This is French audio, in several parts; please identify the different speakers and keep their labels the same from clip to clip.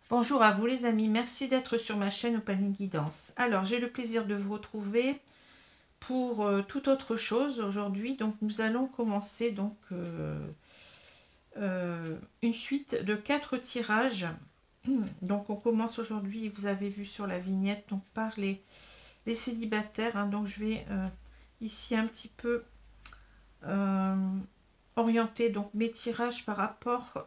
Speaker 1: Bonjour à vous les amis, merci d'être sur ma chaîne Opaline Guidance. Alors j'ai le plaisir de vous retrouver pour toute autre chose aujourd'hui. Donc nous allons commencer une suite de 4 tirages. Donc on commence aujourd'hui, vous avez vu sur la vignette, donc par les célibataires. Donc je vais ici un petit peu orienter donc mes tirages par rapport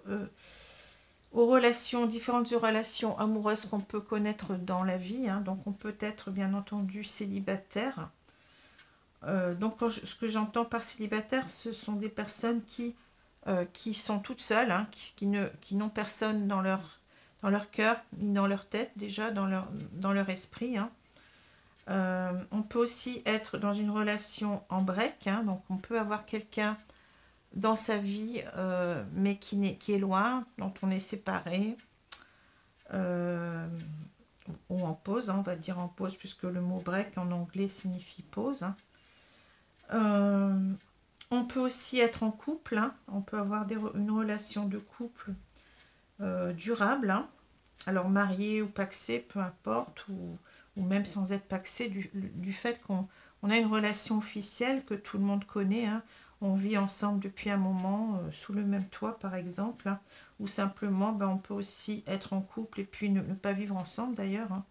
Speaker 1: aux relations, différentes relations amoureuses qu'on peut connaître dans la vie. Donc on peut être bien entendu célibataire. Donc ce que j'entends par célibataire, ce sont des personnes qui sont toutes seules, qui n'ont personne dans leur cœur, ni dans leur tête, déjà dans leur esprit. On peut aussi être dans une relation en break, donc on peut avoir quelqu'un dans sa vie, mais qui est loin, dont on est séparé, ou en pause, on va dire en pause, puisque le mot break en anglais signifie pause. On peut aussi être en couple, on peut avoir une relation de couple durable, alors marié ou pacsé, peu importe, ou même sans être pacsé, du fait qu'on a une relation officielle que tout le monde connaît. On vit ensemble depuis un moment, sous le même toit par exemple, ou simplement on peut aussi être en couple et puis ne pas vivre ensemble d'ailleurs.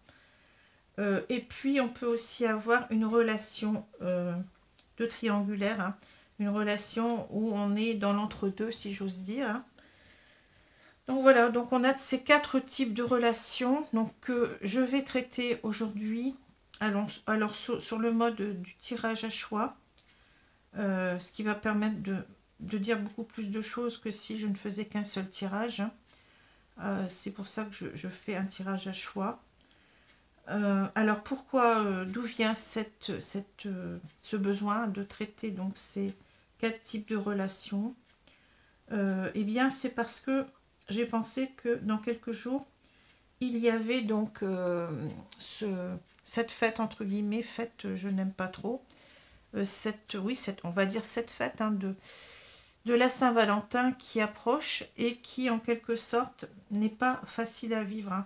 Speaker 1: Et puis on peut aussi avoir une relation de triangulaire, une relation où on est dans l'entre-deux si j'ose dire. Donc voilà, donc on a ces 4 types de relations que je vais traiter aujourd'hui. Alors sur le mode du tirage à choix, ce qui va permettre de dire beaucoup plus de choses que si je ne faisais qu'un seul tirage. C'est pour ça que je fais un tirage à choix. Alors pourquoi, d'où vient ce besoin de traiter donc ces 4 types de relations? Eh bien c'est parce que j'ai pensé que dans quelques jours, il y avait donc cette fête, entre guillemets, fête, je n'aime pas trop, on va dire cette fête de la Saint-Valentin qui approche et qui en quelque sorte n'est pas facile à vivre,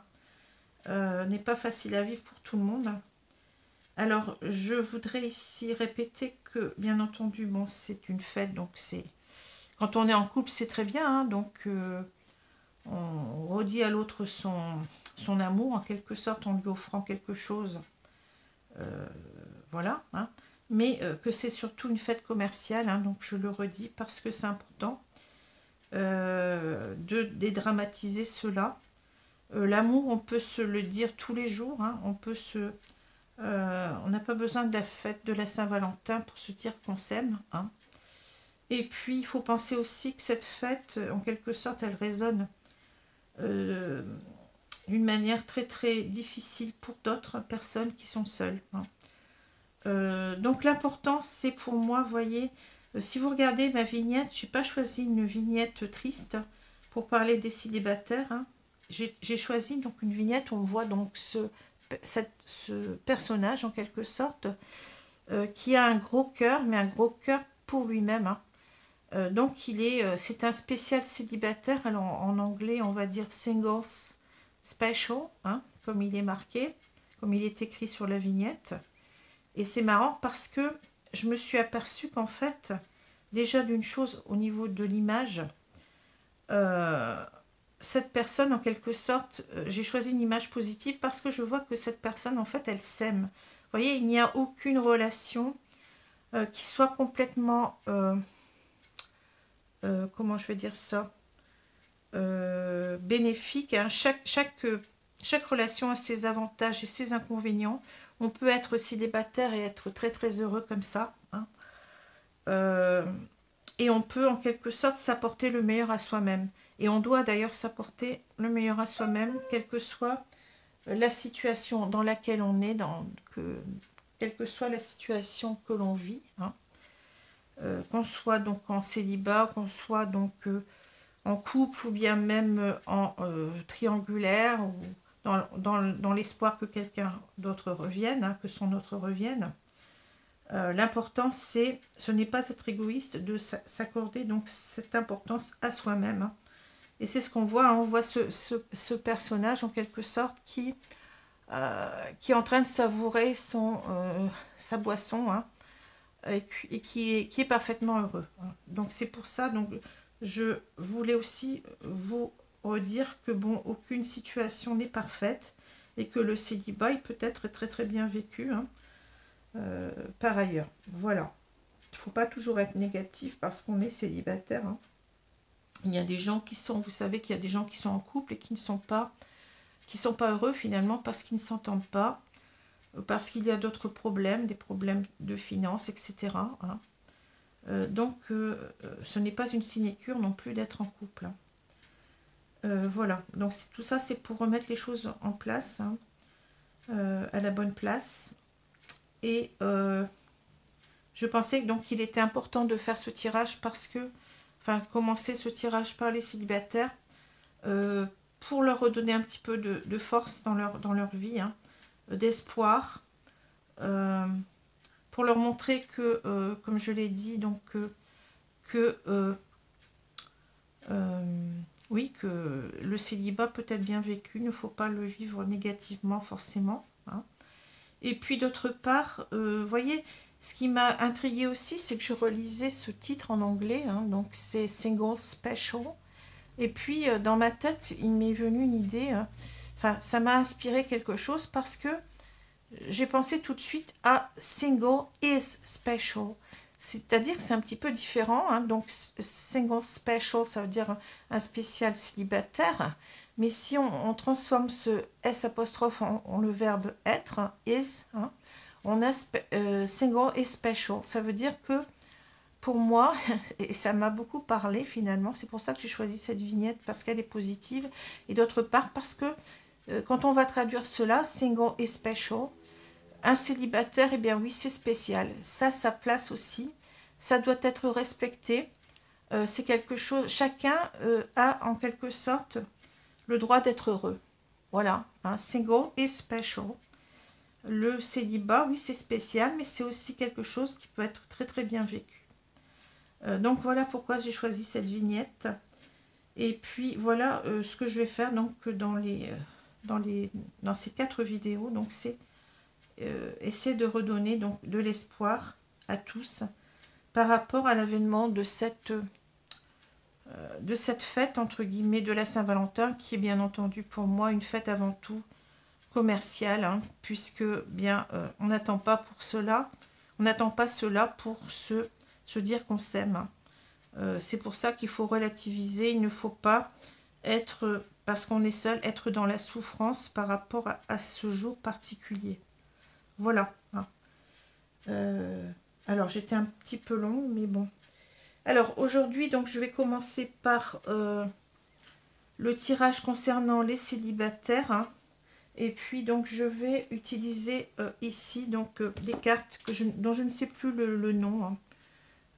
Speaker 1: n'est pas facile à vivre pour tout le monde. Alors je voudrais ici répéter que bien entendu, bon, c'est une fête, donc c'est quand on est en couple c'est très bien, donc on redit à l'autre son amour en quelque sorte en lui offrant quelque chose, voilà, mais que c'est surtout une fête commerciale, donc je le redis parce que c'est important de dédramatiser cela. L'amour, on peut se le dire tous les jours, on n'a pas besoin de la fête de la Saint-Valentin pour se dire qu'on s'aime. Et puis il faut penser aussi que cette fête, en quelque sorte, elle résonne d'une manière très très difficile pour d'autres personnes qui sont seules. Donc l'important c'est pour moi, voyez, si vous regardez ma vignette, je n'ai pas choisi une vignette triste pour parler des célibataires. J'ai choisi donc une vignette où on voit donc ce personnage en quelque sorte qui a un gros cœur, mais un gros cœur pour lui-même. Donc c'est un spécial célibataire. Alors en anglais on va dire singles special, comme il est marqué, comme il est écrit sur la vignette. Et c'est marrant parce que je me suis aperçue qu'en fait, déjà d'une chose au niveau de l'image, cette personne en quelque sorte, j'ai choisi une image positive parce que je vois que cette personne en fait elle s'aime. Vous voyez, il n'y a aucune relation qui soit complètement, comment je vais dire ça, bénéfique. Chaque relation a ses avantages et ses inconvénients. On peut être célibataire et être très très heureux comme ça. Et on peut en quelque sorte s'apporter le meilleur à soi-même. Et on doit d'ailleurs s'apporter le meilleur à soi-même, quelle que soit la situation dans laquelle on est, quelle que soit la situation que l'on vit. Qu'on soit donc en célibat, qu'on soit donc en couple ou bien même en triangulaire, ou dans l'espoir que quelqu'un d'autre revienne, que son autre revienne. L'important ce n'est pas être égoïste, de s'accorder donc cette importance à soi-même, Et c'est ce qu'on voit, hein. On voit ce personnage en quelque sorte qui est en train de savourer sa boisson, hein, et qui est parfaitement heureux, hein. Donc c'est pour ça, donc je voulais aussi vous redire que bon, aucune situation n'est parfaite et que le célibat il peut être très très bien vécu, hein, par ailleurs. Voilà. Il ne faut pas toujours être négatif parce qu'on est célibataire, hein. Il y a des gens qui sont, vous savez qu'il y a des gens qui sont en couple et qui ne sont pas, heureux finalement parce qu'ils ne s'entendent pas, parce qu'il y a d'autres problèmes, des problèmes de finances, etc., hein. Donc, ce n'est pas une sinécure non plus d'être en couple, hein. Voilà, donc tout ça c'est pour remettre les choses en place, hein, à la bonne place. Et je pensais donc qu'il était important de faire ce tirage parce que, enfin, commencer ce tirage par les célibataires, pour leur redonner un petit peu de force dans leur vie, hein, d'espoir, pour leur montrer que, comme je l'ai dit, donc oui, que le célibat peut être bien vécu, il ne faut pas le vivre négativement forcément, hein. Et puis d'autre part, voyez, ce qui m'a intriguée aussi, c'est que je relisais ce titre en anglais, hein, donc c'est Single Special. Et puis dans ma tête, il m'est venu une idée, hein, enfin ça m'a inspiré quelque chose parce que j'ai pensé tout de suite à Single is Special. C'est-à-dire que c'est un petit peu différent, hein, donc Single Special, ça veut dire un spécial célibataire. Mais si on transforme ce S apostrophe en le verbe être, is, hein, on a single is special. Ça veut dire que pour moi, et ça m'a beaucoup parlé finalement, c'est pour ça que j'ai choisi cette vignette, parce qu'elle est positive, et d'autre part parce que quand on va traduire cela, single is special, un célibataire, eh bien oui, c'est spécial. Ça, sa place aussi, ça doit être respecté. C'est quelque chose, chacun a en quelque sorte le droit d'être heureux. Voilà, hein, single is special. Le célibat, oui, c'est spécial, mais c'est aussi quelque chose qui peut être très très bien vécu. Donc voilà pourquoi j'ai choisi cette vignette. Et puis voilà ce que je vais faire donc dans ces 4 vidéos. Donc c'est essayer de redonner donc de l'espoir à tous par rapport à l'avènement de cette fête entre guillemets de la Saint-Valentin, qui est bien entendu pour moi une fête avant tout commerciale, hein, puisque bien on n'attend pas pour cela, on n'attend pas cela pour se dire qu'on s'aime, hein. C'est pour ça qu'il faut relativiser, il ne faut pas être, parce qu'on est seul, être dans la souffrance par rapport à ce jour particulier. Voilà, hein. Alors j'étais un petit peu longue, mais bon. Alors aujourd'hui, donc je vais commencer par le tirage concernant les célibataires, hein. Et puis donc je vais utiliser ici donc des cartes dont je ne sais plus le nom, hein.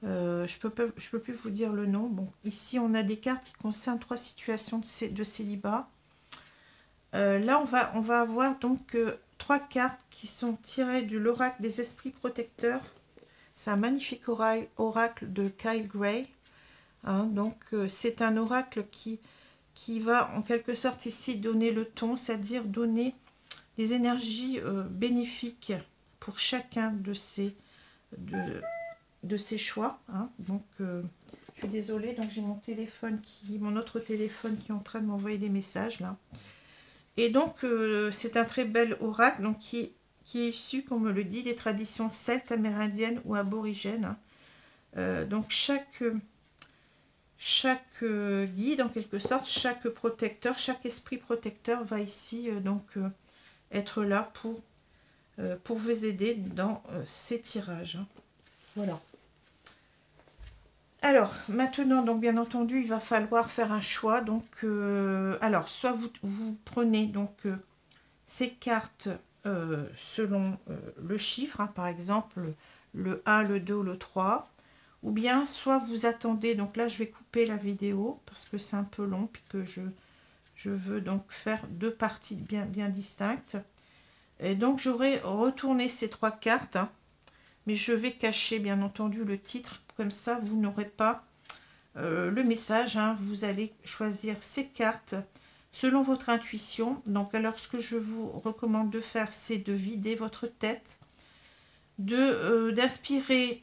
Speaker 1: Je peux plus vous dire le nom. Bon, ici on a des cartes qui concernent 3 situations de célibat. Là on va avoir donc 3 cartes qui sont tirées de l'oracle des esprits protecteurs. C'est un magnifique oracle de Kyle Gray, hein. Donc c'est un oracle qui va en quelque sorte ici donner le ton, c'est-à-dire donner des énergies bénéfiques pour chacun de ces choix, hein. Donc je suis désolée, donc j'ai mon autre téléphone qui est en train de m'envoyer des messages là. Et donc c'est un très bel oracle donc qui est issu, comme on me le dit, des traditions celtes, amérindiennes ou aborigènes, hein. Donc chaque guide en quelque sorte, chaque protecteur, chaque esprit protecteur va ici être là pour vous aider dans ces tirages, hein. Voilà. Alors maintenant, donc bien entendu, il va falloir faire un choix. Donc alors soit vous prenez donc ces cartes selon le chiffre, hein, par exemple le 1, le 2 ou le 3. Ou bien soit vous attendez, donc là je vais couper la vidéo parce que c'est un peu long, puis que je veux donc faire 2 parties bien distinctes. Et donc j'aurai retourné ces 3 cartes, hein, mais je vais cacher bien entendu le titre, comme ça vous n'aurez pas le message, hein, vous allez choisir ces cartes selon votre intuition. Donc alors ce que je vous recommande de faire, c'est de vider votre tête, d'inspirer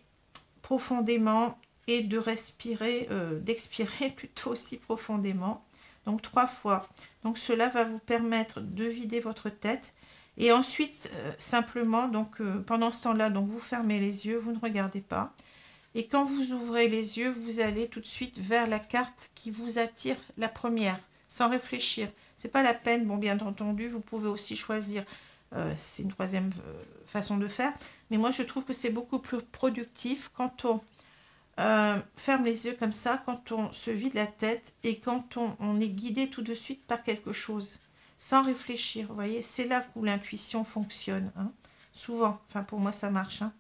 Speaker 1: profondément et de respirer, d'expirer plutôt aussi profondément. Donc 3 fois. Donc cela va vous permettre de vider votre tête. Et ensuite, simplement, donc pendant ce temps-là, donc vous fermez les yeux, vous ne regardez pas. Et quand vous ouvrez les yeux, vous allez tout de suite vers la carte qui vous attire, la première, sans réfléchir. C'est pas la peine, bon bien entendu, vous pouvez aussi choisir, c'est une troisième façon de faire, mais moi je trouve que c'est beaucoup plus productif quand on ferme les yeux comme ça, quand on se vide la tête et quand on est guidé tout de suite par quelque chose, sans réfléchir. Vous voyez, c'est là où l'intuition fonctionne, hein, souvent, enfin pour moi ça marche, hein.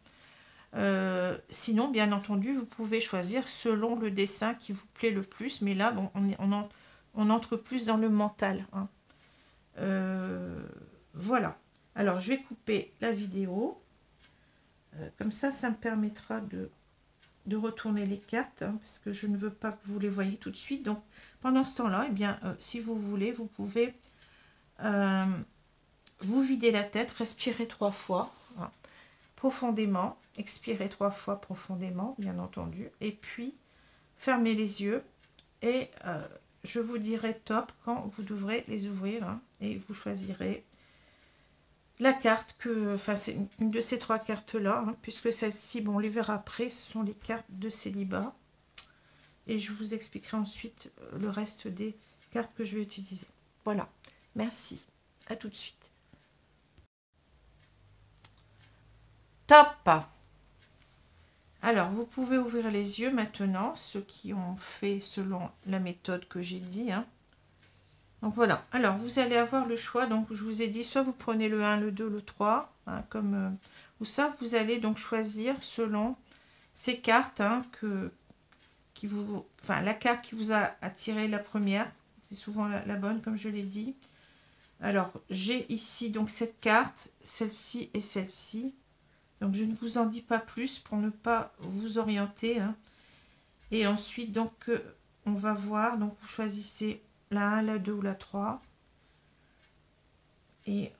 Speaker 1: Sinon, bien entendu, vous pouvez choisir selon le dessin qui vous plaît le plus, mais là, bon, on entre plus dans le mental, hein. Voilà. Alors, je vais couper la vidéo. Comme ça me permettra de retourner les cartes, hein, parce que je ne veux pas que vous les voyez tout de suite. Donc, pendant ce temps-là, eh bien, si vous voulez, vous pouvez vous vider la tête, respirer 3 fois, hein, profondément, expirer 3 fois profondément, bien entendu, et puis fermez les yeux et je vous dirai top quand vous devrez les ouvrir, hein, et vous choisirez la carte enfin c'est une de ces 3 cartes là, hein, puisque celle-ci, bon on les verra après, ce sont les cartes de célibat et je vous expliquerai ensuite le reste des cartes que je vais utiliser. Voilà, merci, à tout de suite. Top! Alors, vous pouvez ouvrir les yeux maintenant, ceux qui ont fait selon la méthode que j'ai dit, hein. Donc voilà, alors vous allez avoir le choix, donc je vous ai dit, soit vous prenez le 1, le 2, le 3, hein, comme, ou ça vous allez donc choisir selon ces cartes, hein, la carte qui vous a attiré la première, c'est souvent la bonne comme je l'ai dit. Alors, j'ai ici donc cette carte, celle-ci et celle-ci. Donc, je ne vous en dis pas plus pour ne pas vous orienter, hein. Et ensuite, donc, on va voir. Donc, vous choisissez la 1, la 2 ou la 3. Et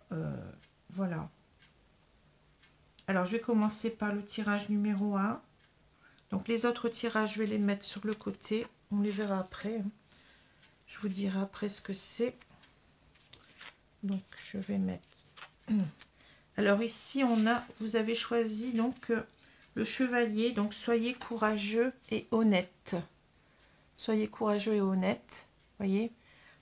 Speaker 1: voilà. Alors, je vais commencer par le tirage numéro 1. Donc, les autres tirages, je vais les mettre sur le côté. On les verra après, hein. Je vous dirai après ce que c'est. Donc, je vais mettre... Alors ici, vous avez choisi donc le chevalier, donc soyez courageux et honnête. Soyez courageux et honnête, voyez.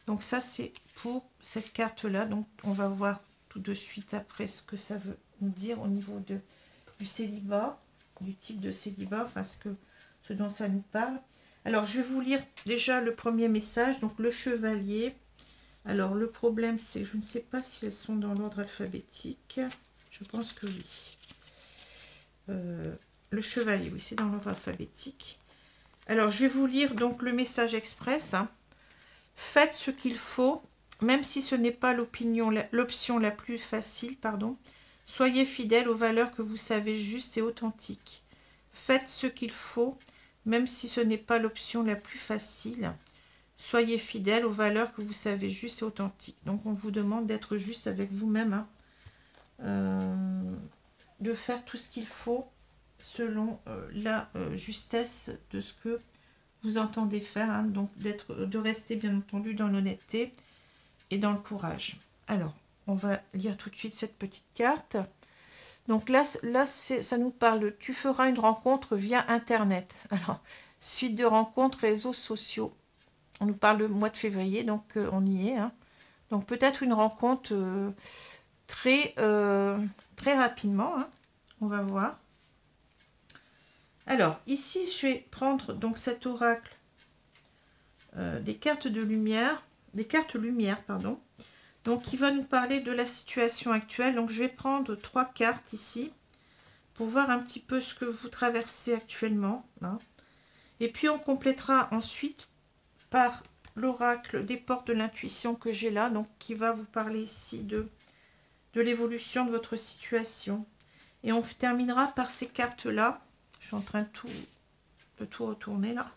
Speaker 1: Donc ça, c'est pour cette carte-là. Donc on va voir tout de suite après ce que ça veut nous dire au niveau du célibat, du type de célibat, enfin ce dont ça nous parle. Alors je vais vous lire déjà le premier message, donc le chevalier. Alors, le problème, c'est que je ne sais pas si elles sont dans l'ordre alphabétique. Je pense que oui. Le chevalier, oui, c'est dans l'ordre alphabétique. Alors, je vais vous lire donc le message express, hein. Faites ce qu'il faut, même si ce n'est pas l'option la plus facile, pardon. Soyez fidèle aux valeurs que vous savez justes et authentiques. Faites ce qu'il faut, même si ce n'est pas l'option la plus facile. Soyez fidèle aux valeurs que vous savez justes et authentiques. Donc, on vous demande d'être juste avec vous-même, hein, de faire tout ce qu'il faut selon la justesse de ce que vous entendez faire, hein, donc de rester bien entendu dans l'honnêteté et dans le courage. Alors, on va lire tout de suite cette petite carte. Donc là ça nous parle, tu feras une rencontre via Internet. Alors, suite de rencontres, réseaux sociaux. On nous parle le mois de février, donc on y est, hein. Donc peut-être une rencontre très rapidement, hein. On va voir. Alors, ici, je vais prendre donc cet oracle des cartes lumière, pardon. Donc, il va nous parler de la situation actuelle. Donc, je vais prendre 3 cartes ici pour voir un petit peu ce que vous traversez actuellement, hein. Et puis, on complétera ensuite par l'oracle des portes de l'intuition que j'ai là, donc qui va vous parler ici de l'évolution de votre situation. Et on terminera par ces cartes-là. Je suis en train de tout retourner là.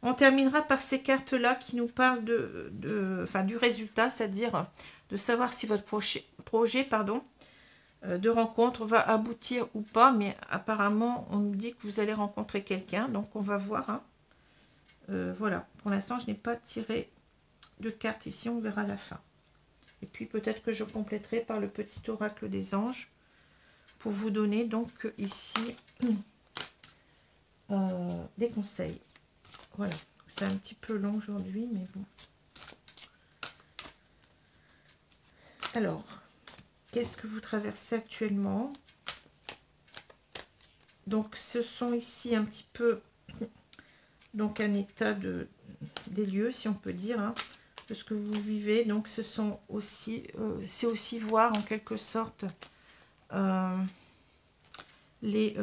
Speaker 1: On terminera par ces cartes-là qui nous parlent du résultat, c'est-à-dire de savoir si votre projet de rencontre va aboutir ou pas, mais apparemment, on nous dit que vous allez rencontrer quelqu'un, donc on va voir. Hein. Voilà, pour l'instant, je n'ai pas tiré de carte ici, on verra à la fin. Et puis peut-être que je compléterai par le petit oracle des anges pour vous donner donc ici des conseils. Voilà, c'est un petit peu long aujourd'hui, mais bon. Alors, qu'est-ce que vous traversez actuellement? Donc, ce sont ici un petit peu, donc un état des lieux, si on peut dire, hein, de ce que vous vivez. Donc, ce sont aussi, c'est aussi voir en quelque sorte les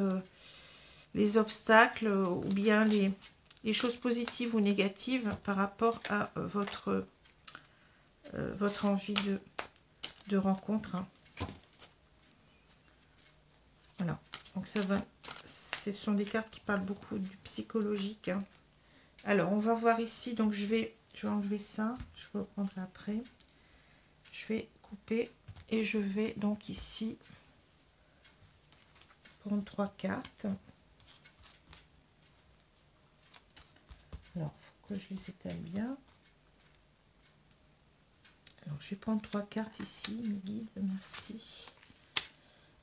Speaker 1: obstacles ou bien les choses positives ou négatives par rapport à votre envie de rencontre. Hein. Voilà, donc ça va, ce sont des cartes qui parlent beaucoup du psychologique. Hein. Alors, on va voir ici, donc je vais enlever ça, je reprendrai après. Je vais couper et je vais donc ici prendre 3 cartes. Alors, il faut que je les étale bien. Alors, je vais prendre 3 cartes ici, mes guides, merci.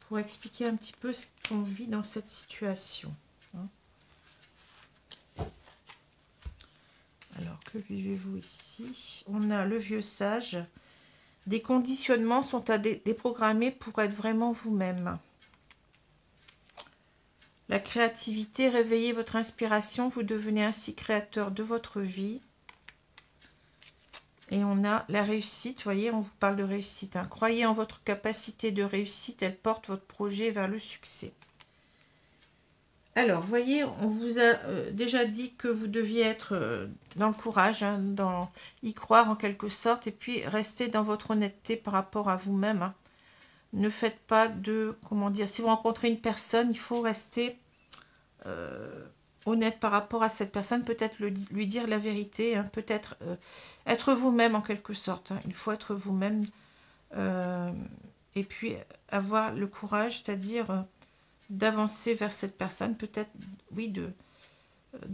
Speaker 1: Pour expliquer un petit peu ce qu'on vit dans cette situation. Hein. Alors, que vivez-vous ici? On a le vieux sage. Des conditionnements sont à déprogrammer pour être vraiment vous-même. La créativité, réveillez votre inspiration, vous devenez ainsi créateur de votre vie. Et on a la réussite, vous voyez, on vous parle de réussite. Hein. Croyez en votre capacité de réussite, elle porte votre projet vers le succès. Alors, vous voyez, on vous a déjà dit que vous deviez être dans le courage, hein, y croire en quelque sorte, et puis rester dans votre honnêteté par rapport à vous-même. Hein. Ne faites pas de, comment dire, si vous rencontrez une personne, il faut rester honnête par rapport à cette personne, peut-être lui dire la vérité, hein, peut-être être vous-même en quelque sorte. Hein. Il faut être vous-même et puis avoir le courage, c'est-à-dire d'avancer vers cette personne, peut-être, oui, de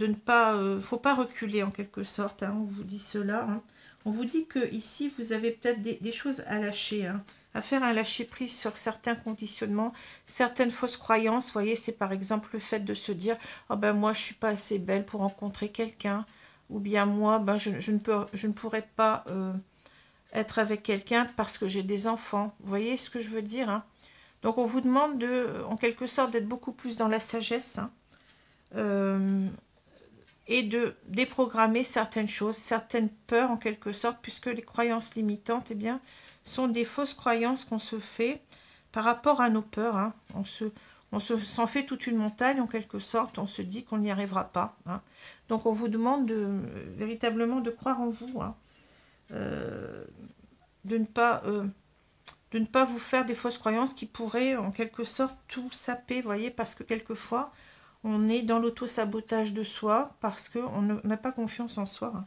Speaker 1: ne pas, faut pas reculer en quelque sorte, hein, on vous dit cela. Hein. On vous dit que ici vous avez peut-être des choses à lâcher, hein, à faire un lâcher-prise sur certains conditionnements, certaines fausses croyances. Vous voyez, c'est par exemple le fait de se dire « Oh ben moi, je suis pas assez belle pour rencontrer quelqu'un » ou bien « Moi, ben, je ne pourrais pas être avec quelqu'un parce que j'ai des enfants. » Vous voyez ce que je veux dire, hein? Donc, on vous demande, en quelque sorte, d'être beaucoup plus dans la sagesse, hein, et de déprogrammer certaines choses, certaines peurs, en quelque sorte, puisque les croyances limitantes, eh bien, sont des fausses croyances qu'on se fait par rapport à nos peurs. Hein. On s'en fait toute une montagne, en quelque sorte, on se dit qu'on n'y arrivera pas. Hein. Donc, on vous demande véritablement de croire en vous, hein, de ne pas vous faire des fausses croyances qui pourraient en quelque sorte tout saper, vous voyez, parce que quelquefois on est dans l'auto-sabotage de soi parce qu'on n'a pas confiance en soi. Hein.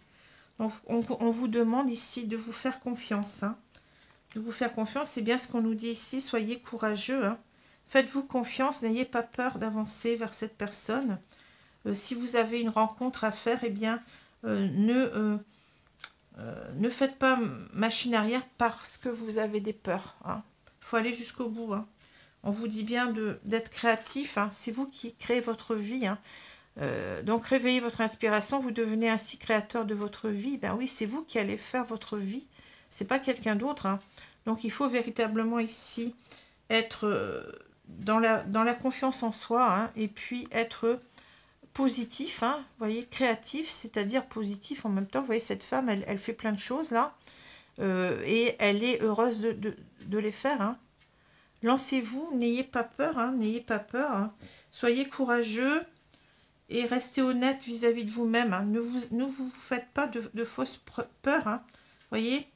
Speaker 1: Donc on vous demande ici de vous faire confiance. Hein. De vous faire confiance, c'est bien ce qu'on nous dit ici, soyez courageux. Hein. Faites-vous confiance, n'ayez pas peur d'avancer vers cette personne. Si vous avez une rencontre à faire, eh bien ne faites pas machine arrière parce que vous avez des peurs. Hein. Il faut aller jusqu'au bout. Hein. On vous dit bien d'être créatif. Hein. C'est vous qui créez votre vie. Hein. Donc, réveillez votre inspiration. Vous devenez ainsi créateur de votre vie. Ben oui, c'est vous qui allez faire votre vie. C'est pas quelqu'un d'autre. Hein. Donc, il faut véritablement ici être dans la confiance en soi. Hein, et puis, être positif, hein, vous voyez, créatif, c'est-à-dire positif en même temps. Vous voyez, cette femme, elle fait plein de choses là, et elle est heureuse de les faire. Hein. Lancez-vous, n'ayez pas peur, hein, n'ayez pas peur. Hein. Soyez courageux et restez honnête vis-à-vis de vous-même. Hein. Ne vous faites pas de fausses peurs. Hein. Voyez,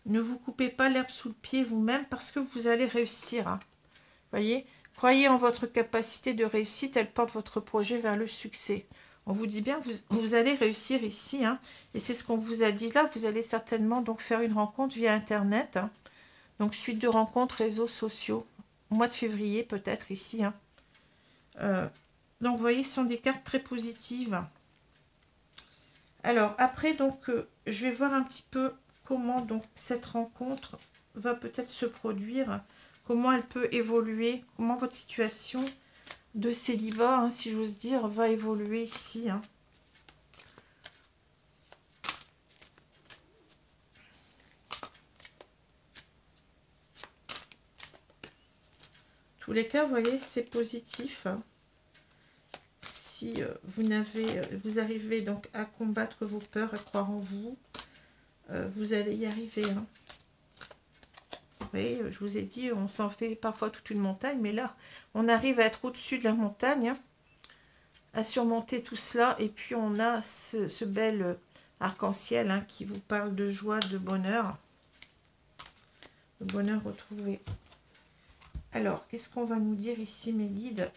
Speaker 1: ne vous coupez pas l'herbe sous le pied vous-même parce que vous allez réussir. Hein. Voyez, croyez en votre capacité de réussite, elle porte votre projet vers le succès. On vous dit bien, vous allez réussir ici, hein, et c'est ce qu'on vous a dit là. Vous allez certainement donc faire une rencontre via Internet, hein, donc suite de rencontres, réseaux sociaux, au mois de février peut-être ici. Hein. Donc vous voyez, ce sont des cartes très positives. Alors après, donc je vais voir un petit peu comment donc cette rencontre va peut-être se produire, comment elle peut évoluer, comment votre situation de célibat, hein, si j'ose dire, va évoluer ici. Hein. Tous les cas, vous voyez, c'est positif. Hein. Si vous arrivez donc à combattre vos peurs, à croire en vous, vous allez y arriver. Hein. Vous voyez, je vous ai dit, on s'en fait parfois toute une montagne, mais là, on arrive à être au-dessus de la montagne, hein, à surmonter tout cela, et puis on a ce bel arc-en-ciel, hein, qui vous parle de joie, de bonheur retrouvé. Alors, qu'est-ce qu'on va nous dire ici, mes guides?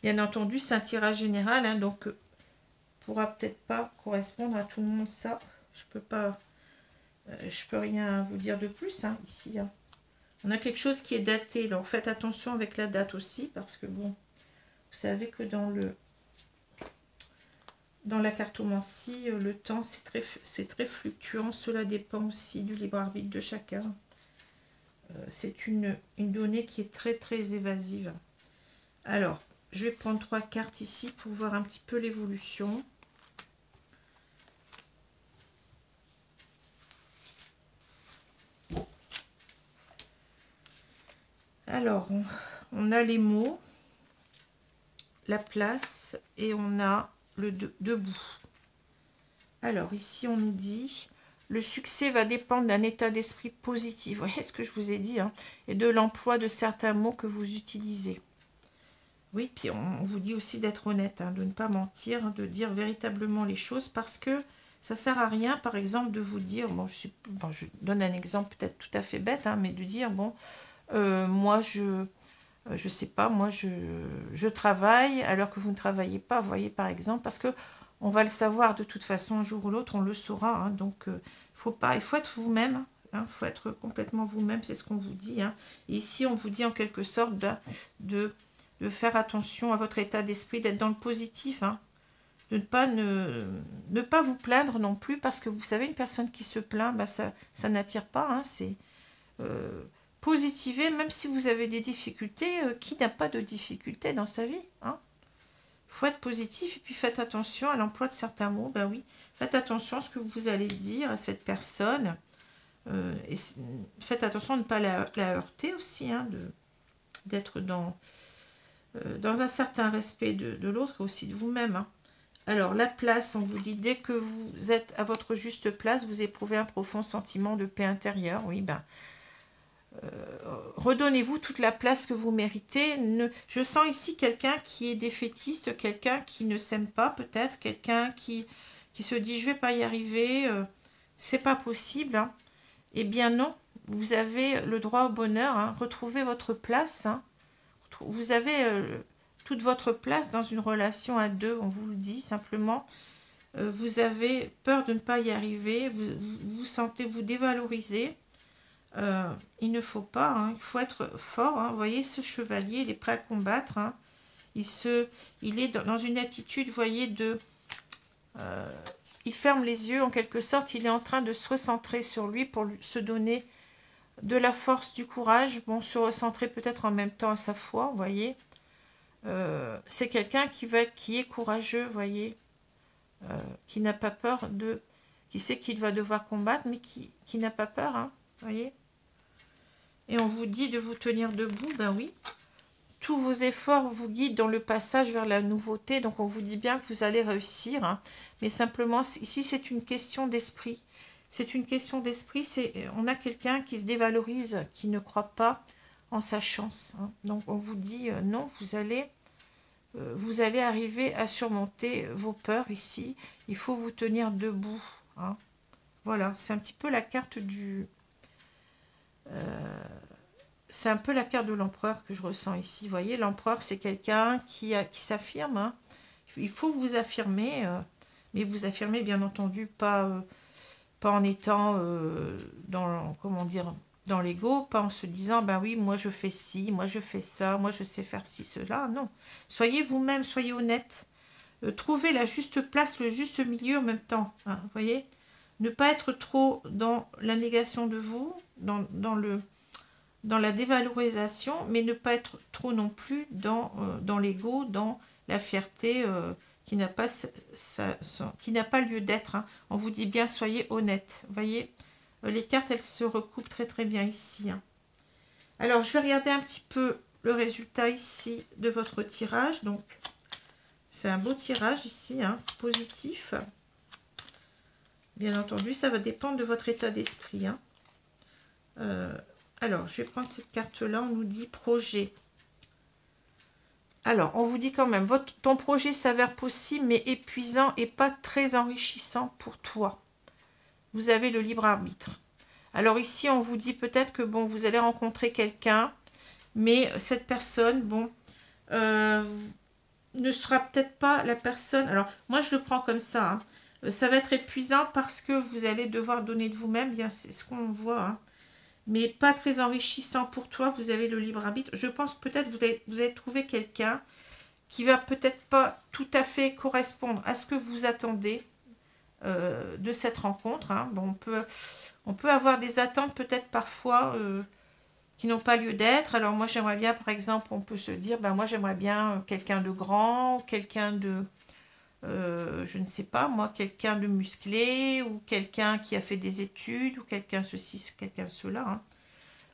Speaker 1: Bien entendu, c'est un tirage général, hein, donc pourra peut-être pas correspondre à tout le monde, ça. Je peux rien vous dire de plus, hein, ici. Hein. On a quelque chose qui est daté, donc faites attention avec la date aussi, parce que bon, vous savez que dans la cartomancie, le temps, c'est très fluctuant. Cela dépend aussi du libre arbitre de chacun. C'est une donnée qui est très, très évasive. Alors, je vais prendre 3 cartes ici pour voir un petit peu l'évolution. Alors, on a les mots, la place et on a le debout. Alors, ici, on nous dit, le succès va dépendre d'un état d'esprit positif. Vous voyez ce que je vous ai dit, hein, et de l'emploi de certains mots que vous utilisez. Oui, puis on vous dit aussi d'être honnête, hein, de ne pas mentir, hein, de dire véritablement les choses, parce que ça ne sert à rien, par exemple, de vous dire, je donne un exemple peut-être tout à fait bête, hein, mais de dire, bon, moi, je sais pas, moi, je travaille alors que vous ne travaillez pas, vous voyez, par exemple, parce que on va le savoir de toute façon, un jour ou l'autre, on le saura, hein, donc il faut être vous-même, hein, faut être complètement vous-même, c'est ce qu'on vous dit, hein. Et ici, on vous dit en quelque sorte de faire attention à votre état d'esprit, d'être dans le positif, hein, de ne pas vous plaindre non plus, parce que vous savez, une personne qui se plaint, bah, ça n'attire pas, hein, c'est positiver, même si vous avez des difficultés, qui n'a pas de difficultés dans sa vie, hein. Il faut être positif, et puis faites attention à l'emploi de certains mots, ben oui, faites attention à ce que vous allez dire à cette personne, et faites attention à ne pas la heurter aussi, hein, d'être dans un certain respect de l'autre et aussi de vous-même. Hein. Alors, la place, on vous dit, dès que vous êtes à votre juste place, vous éprouvez un profond sentiment de paix intérieure. Oui, ben, redonnez-vous toute la place que vous méritez. Je sens ici quelqu'un qui est défaitiste, quelqu'un qui ne s'aime pas, peut-être, quelqu'un qui se dit, je ne vais pas y arriver, c'est pas possible. Hein. Eh bien non, vous avez le droit au bonheur, hein. Retrouvez votre place, hein. Vous avez toute votre place dans une relation à deux, on vous le dit simplement. Vous avez peur de ne pas y arriver, vous sentez vous dévaloriser. Il ne faut pas, hein, il faut être fort. Hein. Vous voyez, ce chevalier, il est prêt à combattre. Hein. Il est dans une attitude, vous voyez, il ferme les yeux en quelque sorte. Il est en train de se recentrer sur lui pour se donner de la force, du courage, bon, se recentrer peut-être en même temps à sa foi, vous voyez. C'est quelqu'un qui est courageux, vous voyez, qui n'a pas peur qui sait qu'il va devoir combattre, mais qui n'a pas peur, hein, vous voyez. Et on vous dit de vous tenir debout, ben oui. Tous vos efforts vous guident dans le passage vers la nouveauté, donc on vous dit bien que vous allez réussir, hein, mais simplement, ici, c'est une question d'esprit. C'est une question d'esprit, on a quelqu'un qui se dévalorise, qui ne croit pas en sa chance. Hein. Donc on vous dit non, vous allez arriver à surmonter vos peurs ici. Il faut vous tenir debout. Hein. Voilà, c'est un petit peu la carte c'est un peu la carte de l'empereur que je ressens ici. Vous voyez, l'empereur, c'est quelqu'un qui s'affirme. Hein. Il faut vous affirmer, mais vous affirmer, bien entendu, pas en étant dans, comment dire, dans l'ego, pas en se disant, ben oui, moi je fais ci, moi je fais ça, moi je sais faire ci, cela. Non. Soyez vous-même, soyez honnête. Trouvez la juste place, le juste milieu en même temps. Hein, vous voyez, ne pas être trop dans la négation de vous, dans la dévalorisation, mais ne pas être trop non plus dans l'ego, dans la fierté qui n'a pas, qui n'a pas lieu d'être. Hein. On vous dit bien, soyez honnête. Vous voyez, les cartes, elles se recoupent très très bien ici. Hein. Alors, je vais regarder un petit peu le résultat ici de votre tirage. Donc, c'est un beau tirage ici, hein, positif. Bien entendu, ça va dépendre de votre état d'esprit. Hein. Alors, je vais prendre cette carte-là. On nous dit projet. Alors, on vous dit quand même, ton projet s'avère possible, mais épuisant et pas très enrichissant pour toi. Vous avez le libre arbitre. Alors ici, on vous dit peut-être que, bon, vous allez rencontrer quelqu'un, mais cette personne, bon, ne sera peut-être pas la personne... Alors, moi, je le prends comme ça. Hein. Ça va être épuisant parce que vous allez devoir donner de vous-même, bien, c'est ce qu'on voit, hein. Mais pas très enrichissant pour toi, vous avez le libre arbitre. Je pense peut-être que vous allez trouver quelqu'un qui va peut-être pas tout à fait correspondre à ce que vous attendez de cette rencontre. Hein. Bon, on peut avoir des attentes peut-être parfois qui n'ont pas lieu d'être. Alors moi j'aimerais bien, par exemple, on peut se dire, ben moi j'aimerais bien quelqu'un de grand, quelqu'un de... je ne sais pas, moi, quelqu'un de musclé, ou quelqu'un qui a fait des études, ou quelqu'un ceci, quelqu'un cela. Hein.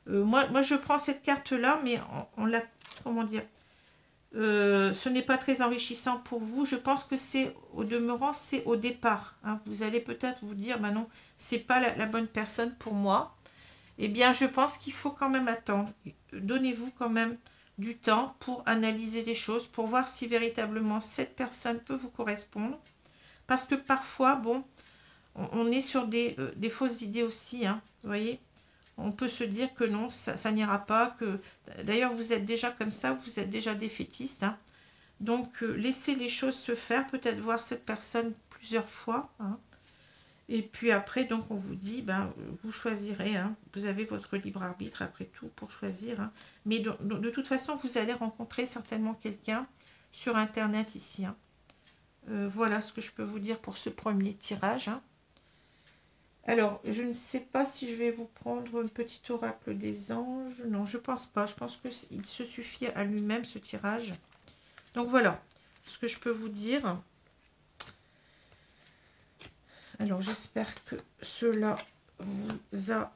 Speaker 1: Moi, je prends cette carte-là, mais on l'a, comment dire, ce n'est pas très enrichissant pour vous. Je pense que c'est, au demeurant, c'est au départ. Hein. Vous allez peut-être vous dire, ben non, c'est pas la bonne personne pour moi. Eh bien, je pense qu'il faut quand même attendre. Donnez-vous quand même du temps pour analyser les choses, pour voir si véritablement cette personne peut vous correspondre. Parce que parfois, bon, on est sur des fausses idées aussi, hein, vous voyez. On peut se dire que non, ça n'ira pas, que d'ailleurs vous êtes déjà comme ça, vous êtes déjà défaitiste. Hein. Donc, laissez les choses se faire, peut-être voir cette personne plusieurs fois. Hein. Et puis après, donc on vous dit, ben, vous choisirez, hein, vous avez votre libre arbitre après tout pour choisir. Hein. Mais de toute façon, vous allez rencontrer certainement quelqu'un sur Internet ici. Hein. Voilà ce que je peux vous dire pour ce premier tirage. Hein. Alors, je ne sais pas si je vais vous prendre un petit oracle des anges. Non, je pense pas. Je pense qu'il se suffit à lui-même, ce tirage. Donc voilà ce que je peux vous dire. Alors, j'espère que cela vous a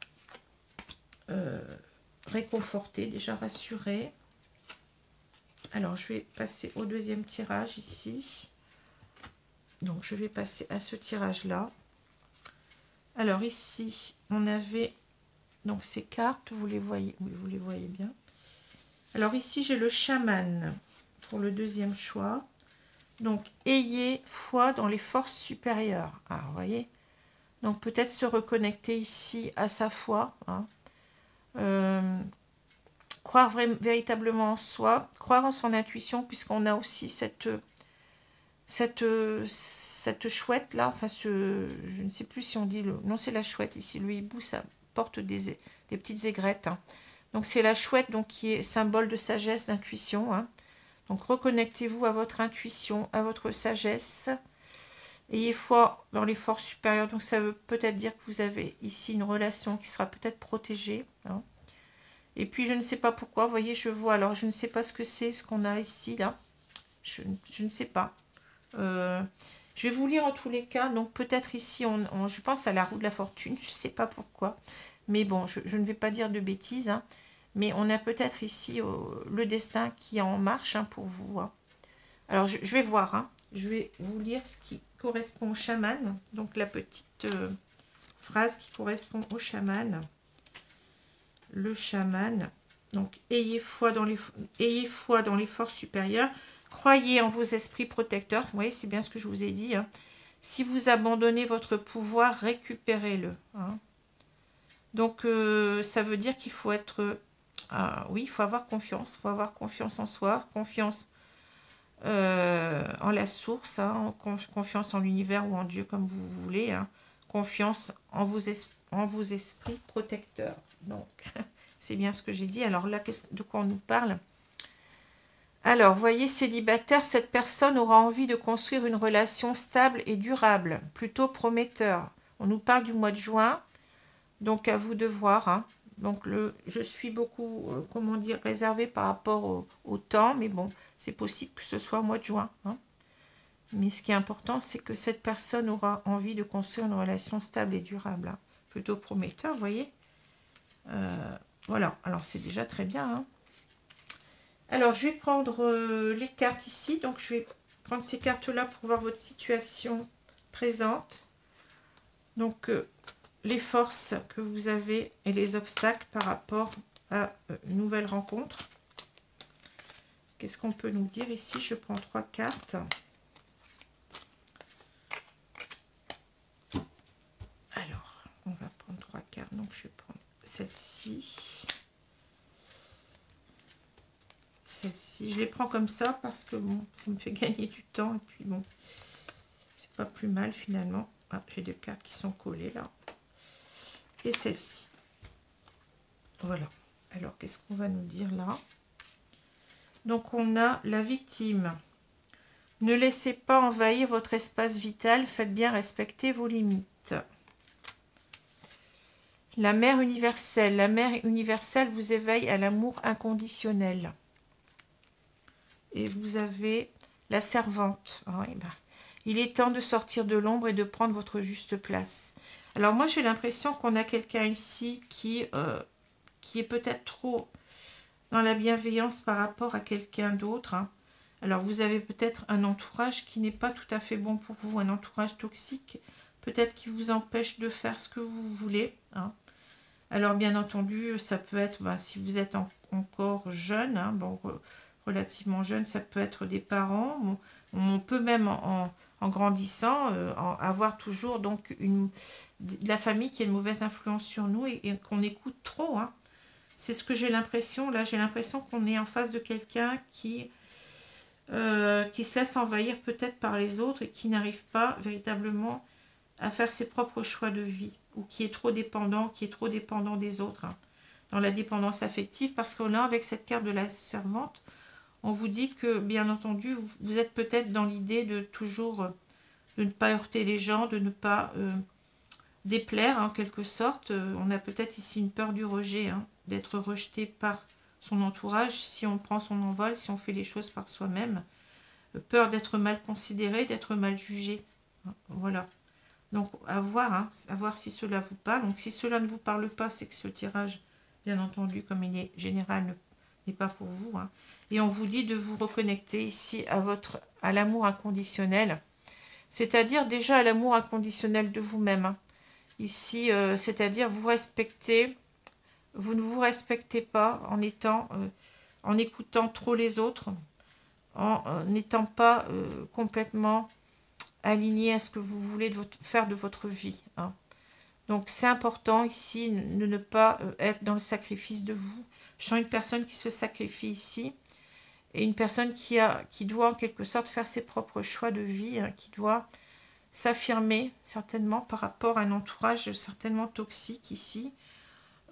Speaker 1: réconforté, déjà rassuré. Alors, je vais passer au deuxième tirage ici. Donc, je vais passer à ce tirage-là. Alors, ici, on avait donc ces cartes, vous les voyez, oui, vous les voyez bien. Alors, ici, j'ai le chaman pour le deuxième choix. Donc, ayez foi dans les forces supérieures. Ah, vous voyez. Donc, peut-être se reconnecter ici à sa foi. Hein. Croire véritablement en soi. Croire en son intuition, puisqu'on a aussi cette chouette là. Enfin, je ne sais plus si on dit le... Non, c'est la chouette ici. Le hibou, ça porte des petites aigrettes. Hein. Donc, c'est la chouette donc, qui est symbole de sagesse, d'intuition. Hein. Donc, reconnectez-vous à votre intuition, à votre sagesse. Ayez foi dans les forces supérieures. Donc, ça veut peut-être dire que vous avez ici une relation qui sera peut-être protégée. Hein. Et puis, je ne sais pas pourquoi. Vous voyez, je vois. Alors, je ne sais pas ce que c'est, ce qu'on a ici, là. Je ne sais pas. Je vais vous lire en tous les cas. Donc, peut-être ici, je pense à la roue de la fortune. Je ne sais pas pourquoi. Mais bon, je ne vais pas dire de bêtises. Hein. Mais on a peut-être ici le destin qui est en marche hein, pour vous. Hein. Alors, je vais voir. Hein. Je vais vous lire ce qui correspond au chaman. Donc, la petite phrase qui correspond au chaman. Le chaman. Donc, ayez foi dans les forces supérieures. Croyez en vos esprits protecteurs. Vous voyez, c'est bien ce que je vous ai dit. Hein. Si vous abandonnez votre pouvoir, récupérez-le. Hein. Donc, ça veut dire qu'il faut être oui, il faut avoir confiance. Il faut avoir confiance en soi, confiance en la source, hein, confiance en l'univers ou en Dieu, comme vous voulez. Hein, confiance en vos esprits protecteurs. Donc, c'est bien ce que j'ai dit. Alors là, de quoi on nous parle? Alors, voyez, célibataire, cette personne aura envie de construire une relation stable et durable, plutôt prometteur. On nous parle du mois de juin, donc à vous de voir. Hein. Donc, je suis beaucoup, comment dire, réservée par rapport au temps, mais bon, c'est possible que ce soit au mois de juin. Hein. Mais ce qui est important, c'est que cette personne aura envie de construire une relation stable et durable, hein. Plutôt prometteur, vous voyez. Voilà, alors c'est déjà très bien, hein. Alors, je vais prendre les cartes ici. Donc, je vais prendre ces cartes-là pour voir votre situation présente. Donc, les forces que vous avez et les obstacles par rapport à une nouvelle rencontre. Qu'est-ce qu'on peut nous dire ici? Je prends 3 cartes. Alors, on va prendre 3 cartes. Donc, je vais prendre celle-ci. Celle-ci, je les prends comme ça parce que bon, ça me fait gagner du temps et puis bon, c'est pas plus mal finalement. Ah, j'ai 2 cartes qui sont collées là. Et celle-ci. Voilà. Alors, qu'est-ce qu'on va nous dire là? Donc, on a la victime. Ne laissez pas envahir votre espace vital, faites bien respecter vos limites. La mère universelle. La mère universelle vous éveille à l'amour inconditionnel. Et vous avez la servante. Oh, eh ben, il est temps de sortir de l'ombre et de prendre votre juste place. Alors moi, j'ai l'impression qu'on a quelqu'un ici qui est peut-être trop dans la bienveillance par rapport à quelqu'un d'autre. Hein. Alors vous avez peut-être un entourage qui n'est pas tout à fait bon pour vous, un entourage toxique, peut-être qui vous empêche de faire ce que vous voulez. Hein. Alors bien entendu, ça peut être, si vous êtes encore jeune, hein, bon, relativement jeune, ça peut être des parents. On peut même en grandissant avoir toujours donc la famille qui a une mauvaise influence sur nous et qu'on écoute trop. Hein. C'est ce que j'ai l'impression. Là, j'ai l'impression qu'on est en face de quelqu'un qui se laisse envahir peut-être par les autres et qui n'arrive pas véritablement à faire ses propres choix de vie ou qui est trop dépendant des autres. Hein, dans la dépendance affective, parce que là, avec cette carte de la servante, on vous dit que, bien entendu, vous êtes peut-être dans l'idée de toujours, de ne pas heurter les gens, de ne pas déplaire, en quelque sorte. On a peut-être ici une peur du rejet, hein, d'être rejeté par son entourage, si on prend son envol, si on fait les choses par soi-même. Peur d'être mal considéré, d'être mal jugé. Voilà. Donc, à voir, hein, à voir si cela vous parle. Donc, si cela ne vous parle pas, c'est que ce tirage, bien entendu, comme il est général, n'est pas pour vous. Hein. Et on vous dit de vous reconnecter ici à l'amour inconditionnel. C'est-à-dire déjà à l'amour inconditionnel de vous-même. Hein. Ici, c'est-à-dire vous respectez, vous ne vous respectez pas en écoutant trop les autres, en n'étant pas complètement aligné à ce que vous voulez faire de votre vie. Hein. Donc c'est important ici de ne pas être dans le sacrifice de vous. Je sens une personne qui se sacrifie ici et une personne qui doit en quelque sorte faire ses propres choix de vie, hein, qui doit s'affirmer certainement par rapport à un entourage certainement toxique ici,